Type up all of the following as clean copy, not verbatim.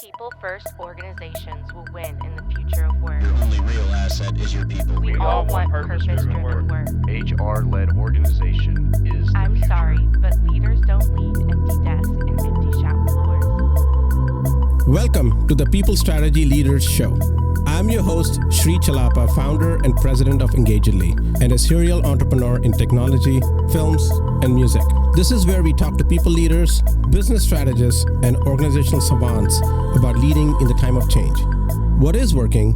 People first organizations will win in the future of work. Your only real asset is your people. We all want purpose-driven work. HR-led organization is the I'm future. sorry, but leaders don't lead empty desks and empty shop floors. Welcome to the People Strategy Leaders Show. I'm your host, Sri Chellappa, founder and president of Engagedly, and a serial entrepreneur in technology, films, and music. This is where we talk to people leaders, business strategists, and organizational savants about leading in the time of change. What is working,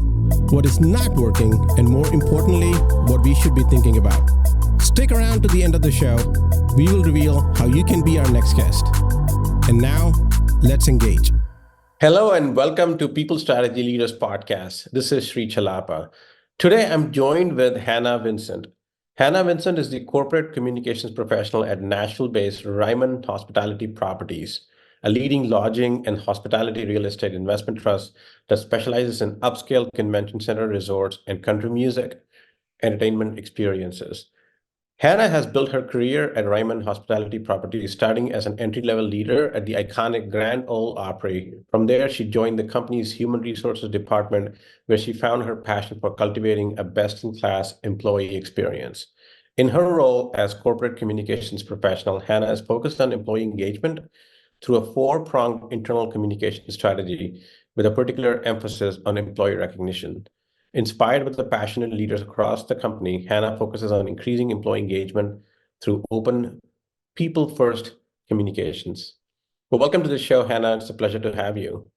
what is not working, and more importantly, what we should be thinking about. Stick around to the end of the show. We will reveal how you can be our next guest. And now, let's engage. Hello and welcome to People Strategy Leaders Podcast. This is Sri Chellappa. Today I'm joined with Hannah Vincent. Hannah Vincent is the corporate communications professional at Nashville-based Ryman Hospitality Properties, a leading lodging and hospitality real estate investment trust that specializes in upscale convention center resorts and country music entertainment experiences. Hannah has built her career at Ryman Hospitality Properties, starting as an entry-level leader at the iconic Grand Ole Opry. From there, she joined the company's human resources department, where she found her passion for cultivating a best-in-class employee experience. In her role as corporate communications professional, Hannah is focused on employee engagement through a four-pronged internal communication strategy with a particular emphasis on employee recognition. Inspired with the passionate leaders across the company, Hannah focuses on increasing employee engagement through open, people-first communications. Well, welcome to the show, Hannah. It's a pleasure to have you.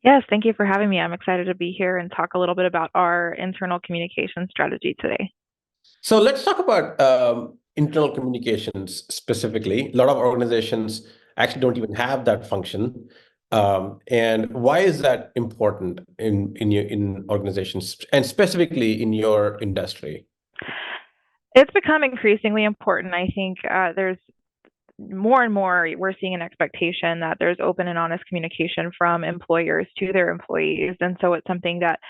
Yes, thank you for having me. I'm excited to be here and talk a little bit about our internal communication strategy today. So let's talk about internal communications specifically. A lot of organizations actually don't even have that function. And why is that important in organizations and specifically in your industry? It's become increasingly important. I think there's more and more, we're seeing an expectation that there's open and honest communication from employers to their employees. And so it's something that,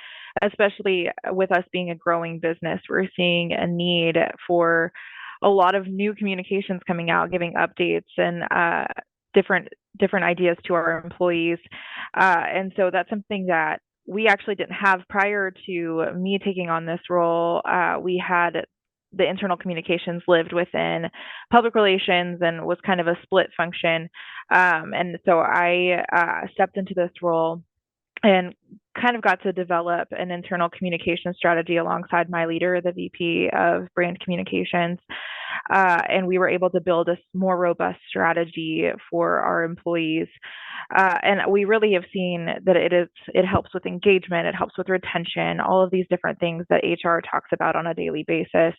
especially with us being a growing business, we're seeing a need for a lot of new communications coming out, giving updates and different ideas to our employees. And so that's something that we actually didn't have prior to me taking on this role. We had the internal communications lived within public relations and was kind of a split function. And so I stepped into this role and kind of got to develop an internal communication strategy alongside my leader, the VP of brand communications. And we were able to build a more robust strategy for our employees. And we really have seen that it helps with engagement, it helps with retention, all of these different things that HR talks about on a daily basis,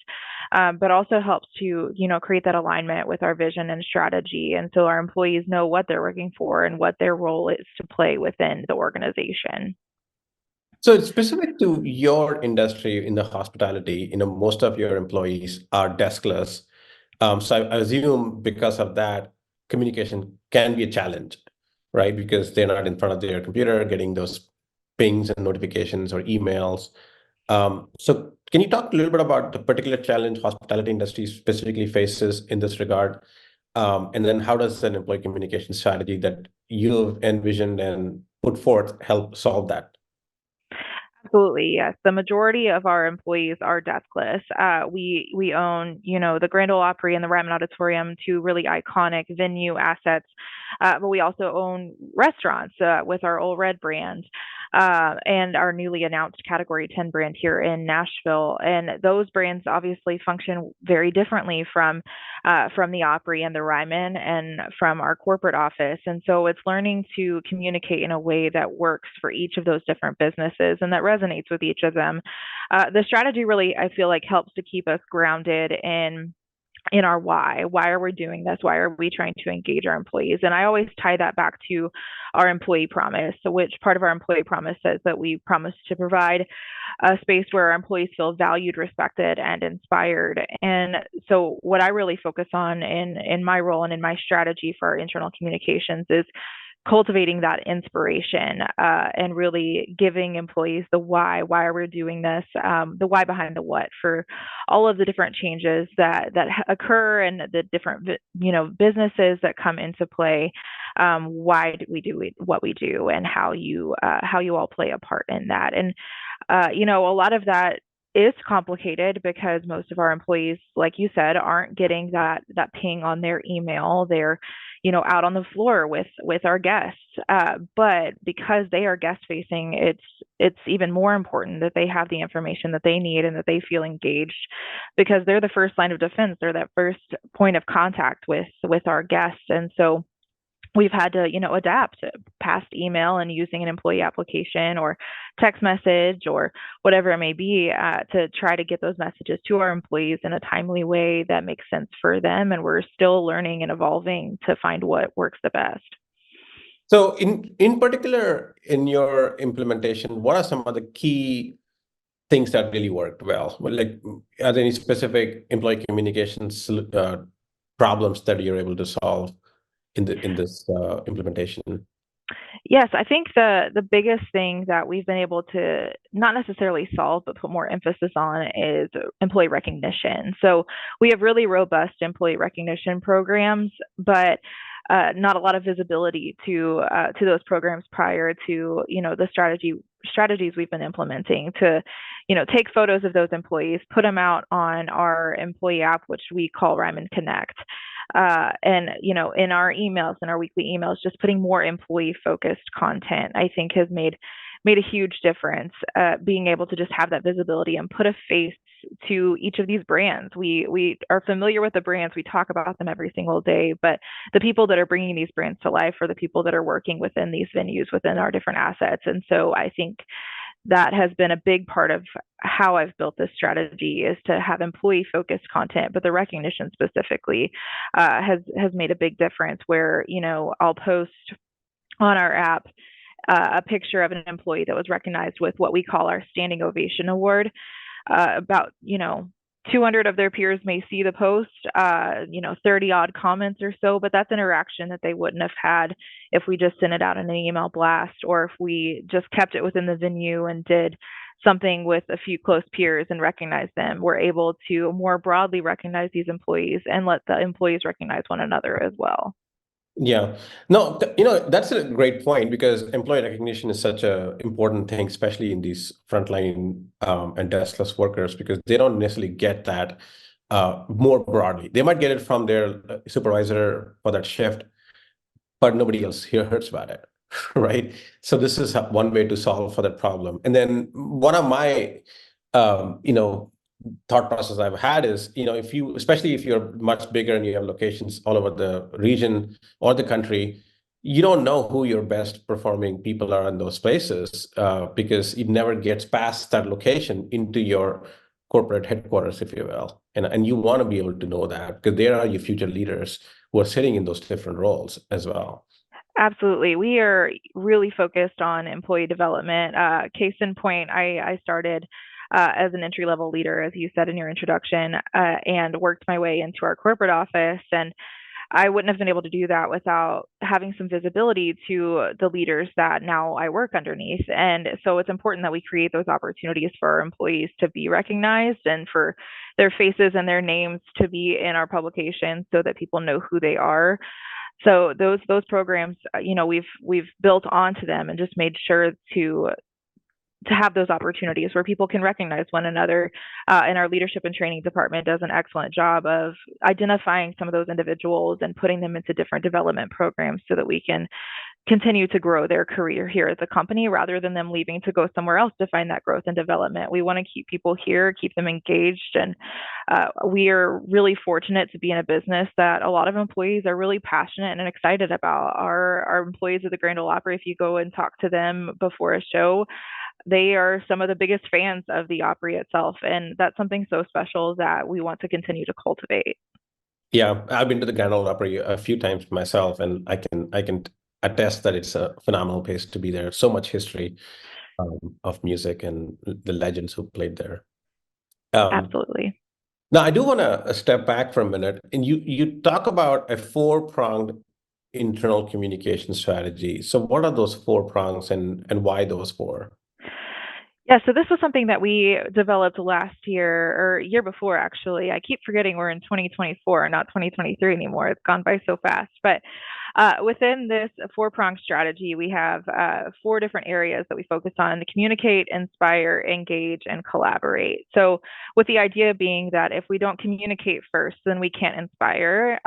but also helps to, create that alignment with our vision and strategy. And so our employees know what they're working for and what their role is to play within the organization. So it's specific to your industry in the hospitality, most of your employees are deskless. So I assume because of that, communication can be a challenge, right? Because they're not in front of their computer getting those pings and notifications or emails. So can you talk a little bit about the particular challenge hospitality industry specifically faces in this regard? And then how does an employee communication strategy that you've envisioned and put forth help solve that? Absolutely, yes. The majority of our employees are deskless. We own, the Grand Ole Opry and the Ryman Auditorium, two really iconic venue assets, but we also own restaurants with our Ole Red brand. And our newly announced Category 10 brand here in Nashville. And those brands obviously function very differently from the Opry and the Ryman and from our corporate office. And so it's learning to communicate in a way that works for each of those different businesses and that resonates with each of them. The strategy really, I feel like, helps to keep us grounded in our why. Why are we doing this? Why are we trying to engage our employees? And I always tie that back to our employee promise, which part of our employee promise says that we promise to provide a space where our employees feel valued, respected, and inspired. And so what I really focus on in my role and in my strategy for our internal communications is cultivating that inspiration and really giving employees the why are we doing this, the why behind the what for all of the different changes that occur and the different businesses that come into play. Why do we do what we do, and how you all play a part in that. And a lot of that is complicated because most of our employees, like you said, aren't getting that ping on their email. They're out on the floor with our guests, but because they are guest facing, it's even more important that they have the information that they need and that they feel engaged, because they're the first line of defense. They're that first point of contact with our guests. And so we've had to, adapt past email and using an employee application or text message or whatever it may be to try to get those messages to our employees in a timely way that makes sense for them. And we're still learning and evolving to find what works the best. So in particular, in your implementation, what are some of the key things that really worked well? Like, are there any specific employee communications problems that you're able to solve in this implementation? Yes, I think the biggest thing that we've been able to not necessarily solve, but put more emphasis on is employee recognition. So we have really robust employee recognition programs, but not a lot of visibility to those programs prior to the strategies we've been implementing to take photos of those employees, put them out on our employee app, which we call Ryman Connect. And in our emails, in our weekly emails, just putting more employee focused content, I think has made a huge difference. Being able to just have that visibility and put a face to each of these brands. We are familiar with the brands. We talk about them every single day, but the people that are bringing these brands to life are the people that are working within these venues, within our different assets. And so I think that has been a big part of how I've built this strategy, is to have employee focused content, but the recognition specifically has made a big difference where, I'll post on our app a picture of an employee that was recognized with what we call our standing ovation award. About 200 of their peers may see the post, 30 odd comments or so, but that's interaction that they wouldn't have had if we just sent it out in an email blast, or if we just kept it within the venue and did something with a few close peers and recognize them. We're able to more broadly recognize these employees and let the employees recognize one another as well. Yeah, no, that's a great point, because employee recognition is such an important thing, especially in these frontline and deskless workers, because they don't necessarily get that more broadly. They might get it from their supervisor for that shift, but nobody else here hears about it, right? So this is one way to solve for that problem. And then one of my, thought process I've had is, especially if you're much bigger and you have locations all over the region or the country, you don't know who your best performing people are in those places because it never gets past that location into your corporate headquarters, if you will. And you want to be able to know that, because there are your future leaders who are sitting in those different roles as well. Absolutely. We are really focused on employee development. Case in point, I started as an entry-level leader, as you said in your introduction, and worked my way into our corporate office. And I wouldn't have been able to do that without having some visibility to the leaders that now I work underneath. And so it's important that we create those opportunities for our employees to be recognized and for their faces and their names to be in our publications so that people know who they are. So those programs, we've built onto them and just made sure to have those opportunities where people can recognize one another. And our leadership and training department does an excellent job of identifying some of those individuals and putting them into different development programs so that we can continue to grow their career here at the company rather than them leaving to go somewhere else to find that growth and development. We want to keep people here, keep them engaged. And we are really fortunate to be in a business that a lot of employees are really passionate and excited about. Our employees at the Grand Ole Opry, if you go and talk to them before a show, they are some of the biggest fans of the Opry itself. And that's something so special that we want to continue to cultivate. Yeah, I've been to the Grand Ole Opry a few times myself, and I can attest that it's a phenomenal place to be there. So much history of music and the legends who played there. Absolutely. Now, I do want to step back for a minute, and you talk about a four-pronged internal communication strategy. So what are those four prongs and why those four? Yeah, so this was something that we developed last year or year before, actually. I keep forgetting we're in 2024, not 2023 anymore. It's gone by so fast. But within this four-pronged strategy, we have four different areas that we focus on: to communicate, inspire, engage, and collaborate. So with the idea being that if we don't communicate first, then we can't inspire.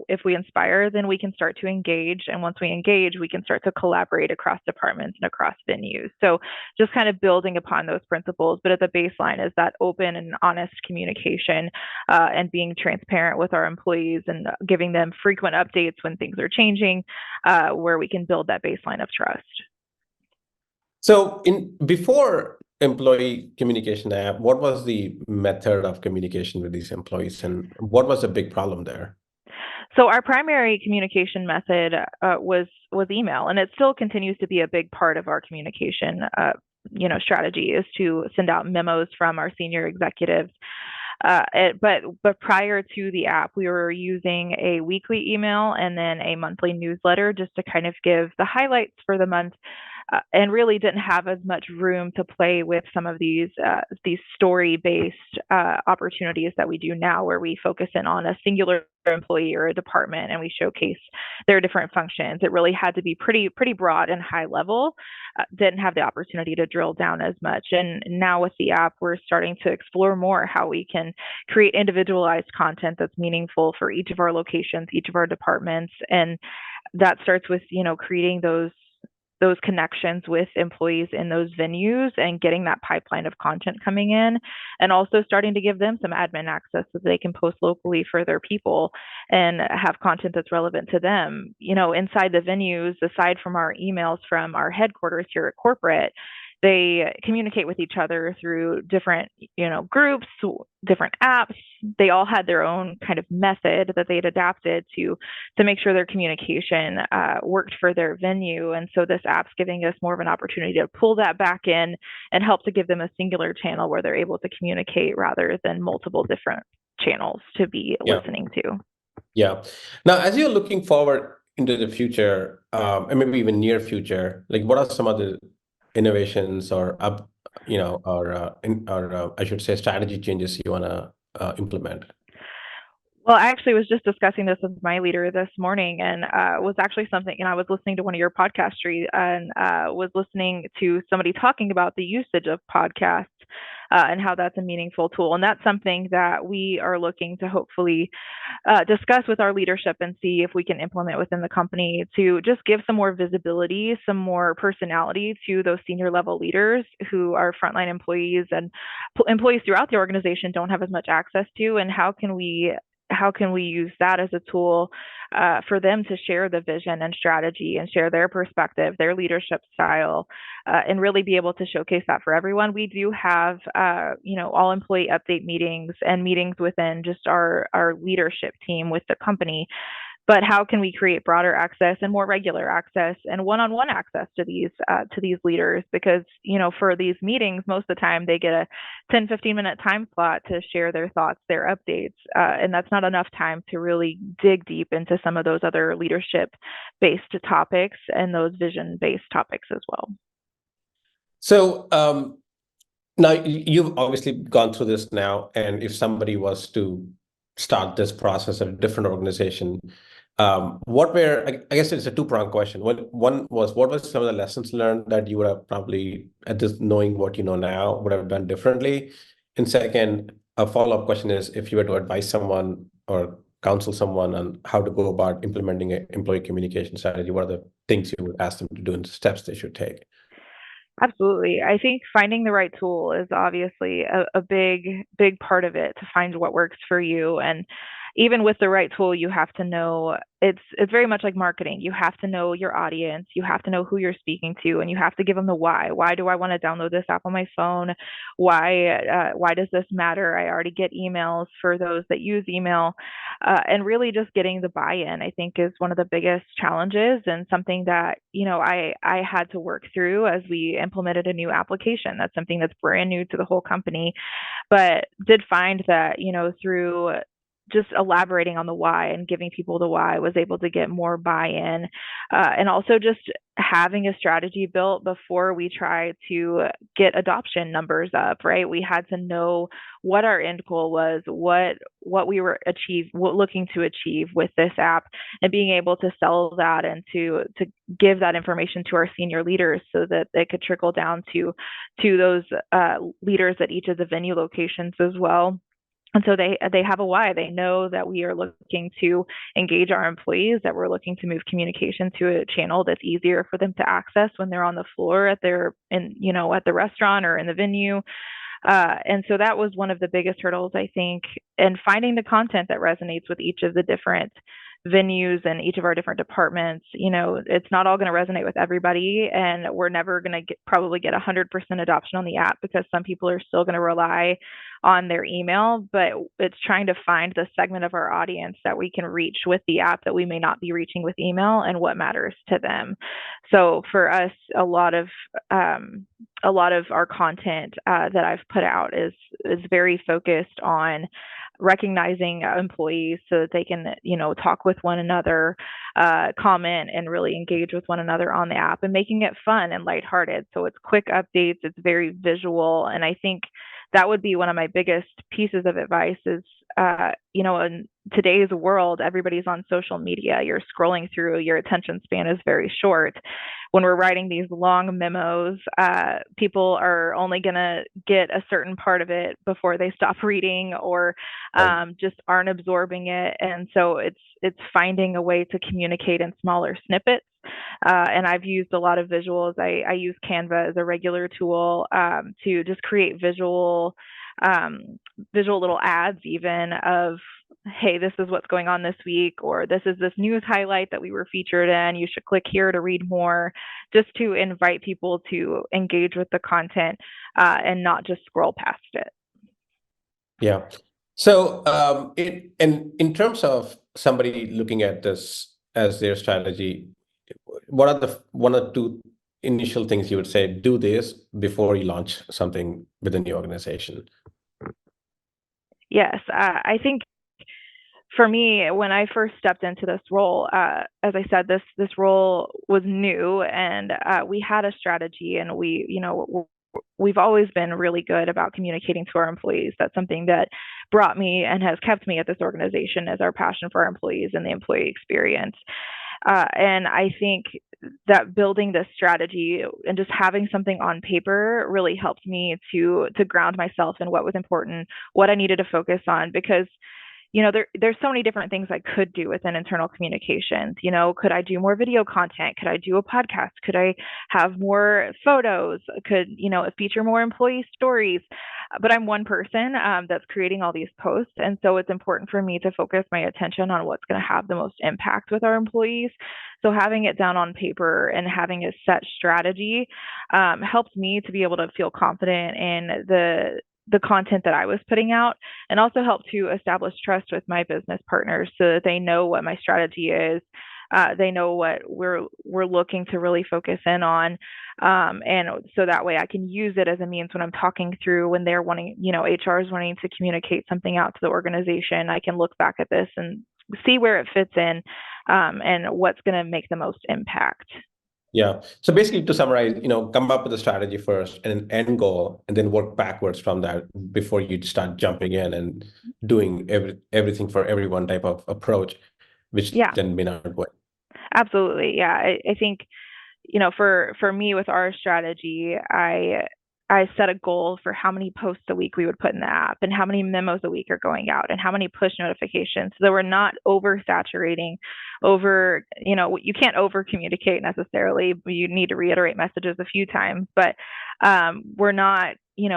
If we inspire, then we can start to engage. And once we engage, we can start to collaborate across departments and across venues. So just kind of building upon those principles, but at the baseline is that open and honest communication and being transparent with our employees and giving them frequent updates when things are changing, where we can build that baseline of trust. So before employee communication app, what was the method of communication with these employees and what was the big problem there? So our primary communication method was email, and it still continues to be a big part of our communication strategy, is to send out memos from our senior executives. But prior to the app, we were using a weekly email and then a monthly newsletter just to kind of give the highlights for the month, and really didn't have as much room to play with some of these story-based opportunities that we do now, where we focus in on a singular employee or a department and we showcase their different functions. It really had to be pretty broad and high level. Didn't have the opportunity to drill down as much. And now with the app, we're starting to explore more how we can create individualized content that's meaningful for each of our locations, each of our departments. And that starts with, creating those connections with employees in those venues and getting that pipeline of content coming in, and also starting to give them some admin access so they can post locally for their people and have content that's relevant to them. Inside the venues, aside from our emails from our headquarters here at corporate, they communicate with each other through different, groups, different apps. They all had their own kind of method that they had adapted to make sure their communication worked for their venue. And so this app's giving us more of an opportunity to pull that back in and help to give them a singular channel where they're able to communicate rather than multiple different channels to be listening to. Yeah. Now, as you're looking forward into the future, and maybe even near future, like what are some of the innovations or I should say strategy changes you want to implement? Well, I actually was just discussing this with my leader this morning, and was actually something, I was listening to one of your podcasts, Sri, and was listening to somebody talking about the usage of podcasts and how that's a meaningful tool. And that's something that we are looking to hopefully discuss with our leadership and see if we can implement within the company to just give some more visibility, some more personality to those senior level leaders who are frontline employees and employees throughout the organization don't have as much access to. And how can we use that as a tool for them to share the vision and strategy and share their perspective, their leadership style, and really be able to showcase that for everyone. We do have, all employee update meetings and meetings within just our leadership team with the company. But how can we create broader access and more regular access and one-on-one access to these leaders? Because, for these meetings, most of the time they get a 10, 15-minute time slot to share their thoughts, their updates. And that's not enough time to really dig deep into some of those other leadership-based topics and those vision-based topics as well. So now you've obviously gone through this now, and if somebody was to start this process at a different organization, I guess it's a two-pronged question. What was some of the lessons learned that you would have probably, at this knowing what you know now, would have done differently? And second, a follow-up question is, if you were to advise someone or counsel someone on how to go about implementing an employee communication strategy, what are the things you would ask them to do and the steps they should take? Absolutely. I think finding the right tool is obviously a big part of it, to find what works for you. And even with the right tool, you have to know, it's very much like marketing. You have to know your audience, you have to know who you're speaking to, and you have to give them the why. Why do I want to download this app on my phone? Why does this matter? I already get emails for those that use email. And really just getting the buy-in, I think, is one of the biggest challenges, and something that, I had to work through as we implemented a new application. That's something that's brand new to the whole company, but did find that, through just elaborating on the why and giving people the why was able to get more buy-in, and also just having a strategy built before we try to get adoption numbers up, right? We had to know what our end goal was, what we were looking to achieve with this app, and being able to sell that and to give that information to our senior leaders so that they could trickle down to those leaders at each of the venue locations as well. And so they have a why. They know that we are looking to engage our employees, that we're looking to move communication to a channel that's easier for them to access when they're on the floor at the restaurant or in the venue. And so that was one of the biggest hurdles, I think, and finding the content that resonates with each of the different venues and each of our different departments. It's not all going to resonate with everybody, and we're never going to probably get 100% adoption on the app because some people are still going to rely on their email, but it's trying to find the segment of our audience that we can reach with the app that we may not be reaching with email and what matters to them. So for us, a lot of our content that I've put out is very focused on recognizing employees so that they can, talk with one another, comment, and really engage with one another on the app, and making it fun and lighthearted. So it's quick updates, it's very visual, and I think that would be one of my biggest pieces of advice is, in today's world, everybody's on social media. You're scrolling through, your attention span is very short. When we're writing these long memos, people are only going to get a certain part of it before they stop reading or just aren't absorbing it. And so it's finding a way to communicate in smaller snippets. And I've used a lot of visuals. I use Canva as a regular tool to just create visual little ads even of, hey, this is what's going on this week, or this is this news highlight that we were featured in. You should click here to read more, just to invite people to engage with the content and not just scroll past it. Yeah. So in terms of somebody looking at this as their strategy, what are the one or two initial things you would say, do this before you launch something within the organization? Yes, I think for me, when I first stepped into this role, as I said, this role was new, and we had a strategy, and we've always been really good about communicating to our employees. That's something that brought me and has kept me at this organization, is our passion for our employees and the employee experience. And I think that building this strategy and just having something on paper really helped me to ground myself in what was important, what I needed to focus on, because there's so many different things I could do within internal communications. Could I do more video content? Could I do a podcast? Could I have more photos? Could, feature more employee stories? But I'm one person that's creating all these posts. And so it's important for me to focus my attention on what's going to have the most impact with our employees. So having it down on paper and having a set strategy helped me to be able to feel confident in the content that I was putting out, and also help to establish trust with my business partners so that they know what my strategy is. They know what we're looking to really focus in on. And so that way I can use it as a means when I'm talking through, when they're wanting, HR is wanting to communicate something out to the organization, I can look back at this and see where it fits in and what's going to make the most impact. Yeah. So basically, to summarize, come up with a strategy first and an end goal, and then work backwards from that before you start jumping in and doing everything for everyone type of approach, which then may not work. Absolutely. Yeah. I think, for me with our strategy, I set a goal for how many posts a week we would put in the app, and how many memos a week are going out, and how many push notifications. So we're not oversaturating you can't over communicate necessarily. You need to reiterate messages a few times, but we're not,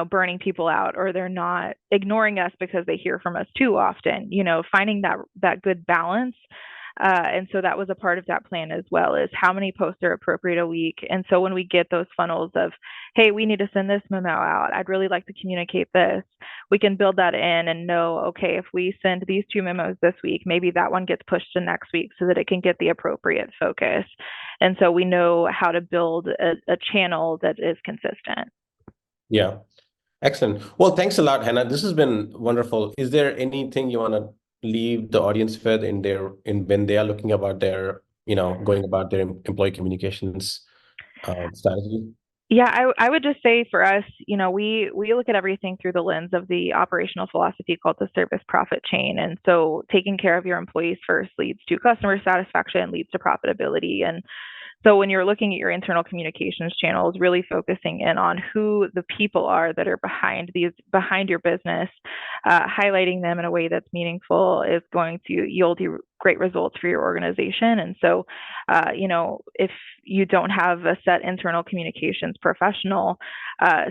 burning people out, or they're not ignoring us because they hear from us too often, finding that good balance. And so that was a part of that plan as well, is how many posts are appropriate a week. And so when we get those funnels of, hey, we need to send this memo out, I'd really like to communicate this, we can build that in and know, okay, if we send these 2 memos this week, maybe that one gets pushed to next week so that it can get the appropriate focus. And so we know how to build a channel that is consistent. Yeah. Excellent. Well, thanks a lot, Hannah. This has been wonderful. Is there anything you want to leave the audience with when they are looking about their, going about their employee communications strategy? Yeah, I would just say for us, we look at everything through the lens of the operational philosophy called the service profit chain. And so taking care of your employees first leads to customer satisfaction, leads to profitability. And so when you're looking at your internal communications channels, really focusing in on who the people are that are behind your business, highlighting them in a way that's meaningful is going to yield you great results for your organization. And so, if you don't have a set internal communications professional,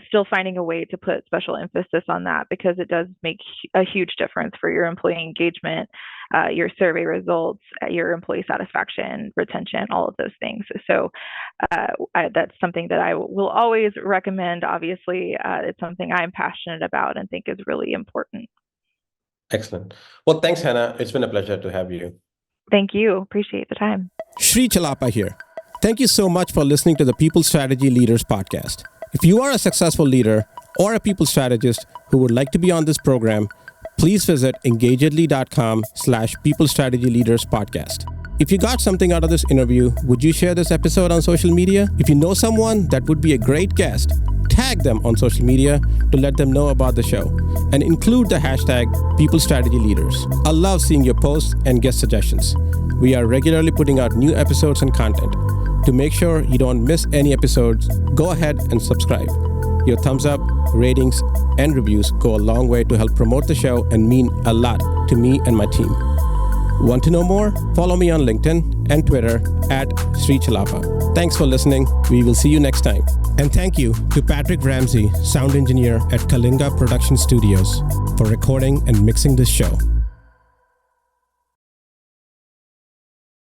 still finding a way to put special emphasis on that, because it does make a huge difference for your employee engagement, your survey results, your employee satisfaction, retention, all of those things. So that's something that I will always recommend. Obviously, it's something I'm passionate about and think is really important. Excellent. Well, thanks, Hannah. It's been a pleasure to have you. Thank you. Appreciate the time. Shri Chellappa here. Thank you so much for listening to the People Strategy Leaders podcast. If you are a successful leader or a people strategist who would like to be on this program, please visit engagedly.com/People Strategy Leaders podcast. If you got something out of this interview, would you share this episode on social media? If you know someone that would be a great guest, tag them on social media to let them know about the show and include the hashtag People Strategy Leaders. I love seeing your posts and guest suggestions. We are regularly putting out new episodes and content. To make sure you don't miss any episodes, go ahead and subscribe. Your thumbs up, ratings, and reviews go a long way to help promote the show and mean a lot to me and my team. Want to know more? Follow me on LinkedIn and Twitter @Sri Chellappa. Thanks for listening. We will see you next time. And thank you to Patrick Ramsey, sound engineer at Kalinga Production Studios, for recording and mixing this show.